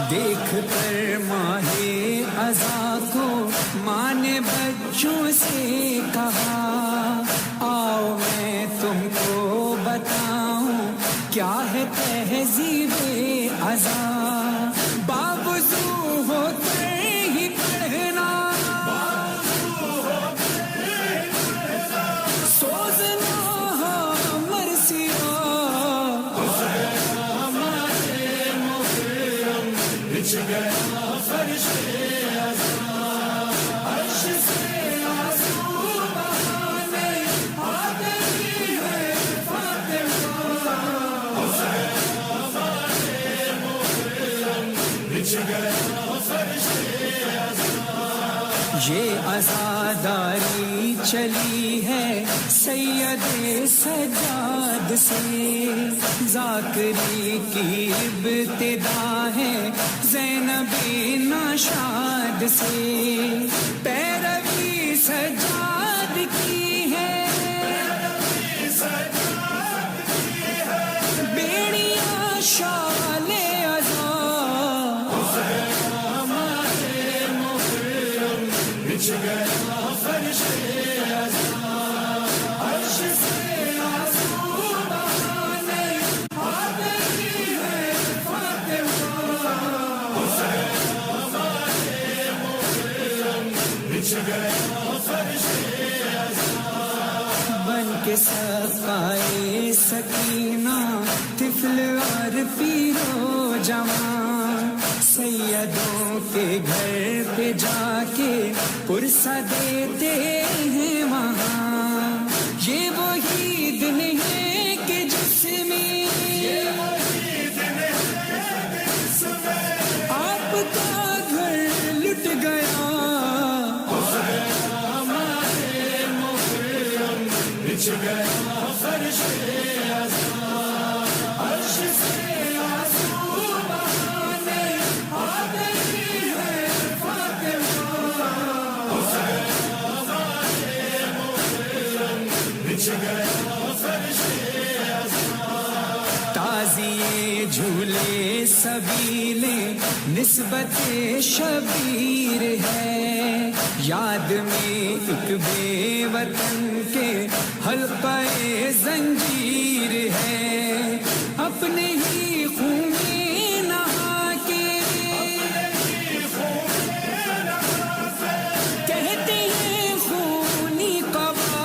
دیکھ کر ماہ عزا کو ماں نے بچوں سے کہا، آؤ میں تم کو بتاؤں کیا ہے تہذیب عزا، باوضو ہو کر ہی پڑھنا، سوزنا مرثیہ، بچھ گیا فرش عزا، عرش سے آنسو بہانے آ گئی ہے فاطمہ، بچھ گیا فرش عزا۔ یہ عزاداری چلی ہے سید سجاد سے، ذاکری کی ابتدا ہے زینب ناشاد سے، پیروی سجاد کی ہے، بیڑیاں شال عزا، بچھ گیا فرش عزا، عرش سے آنسو بہانے آ گئی ہے فاطمہ، بچھ گیا فرش عزا، بن کے سقائے سکینہ طفل اور پیرو جوان، سیدوں کے گھر پہ جا کے پرسہ دیتے ہیں وہاں، یہ وہی دن ہے کہ جس میں آپ کا گھر لٹ گیا، بچھ گیا فرش عزا، عرش سے آنسو بہانے آ گئی ہے فاطمہ، بچھ گیا فرش عزا، تازیے جھولے سبیلے نسبت شبیر ہے، یاد میں ایک بے وطن کے حلقہ زنجیر ہے، اپنے ہی خون میں نہا کے کہتے ہیں خونی قبا،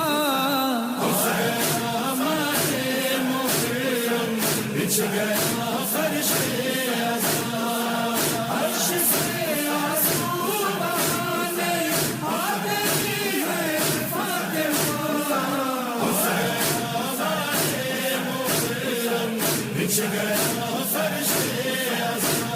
بچھ گیا فرش عزا، عرش سے آنسو بہانے آ گئی ہے فاطمہ، بچھ گیا فرش عزا،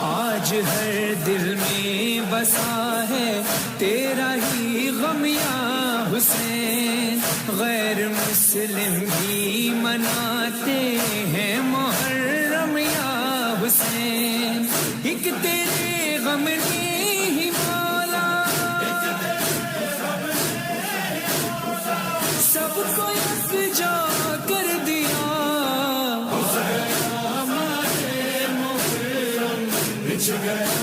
آج ہر دل میں بسا ہے تیرا ہی غم یا حسین، غیر مسلم بھی مناتے ہیں محرم یا حسین، ایک تیرے غم نے ہی مولا سب کو یکجا کر دیا، بچھ گیا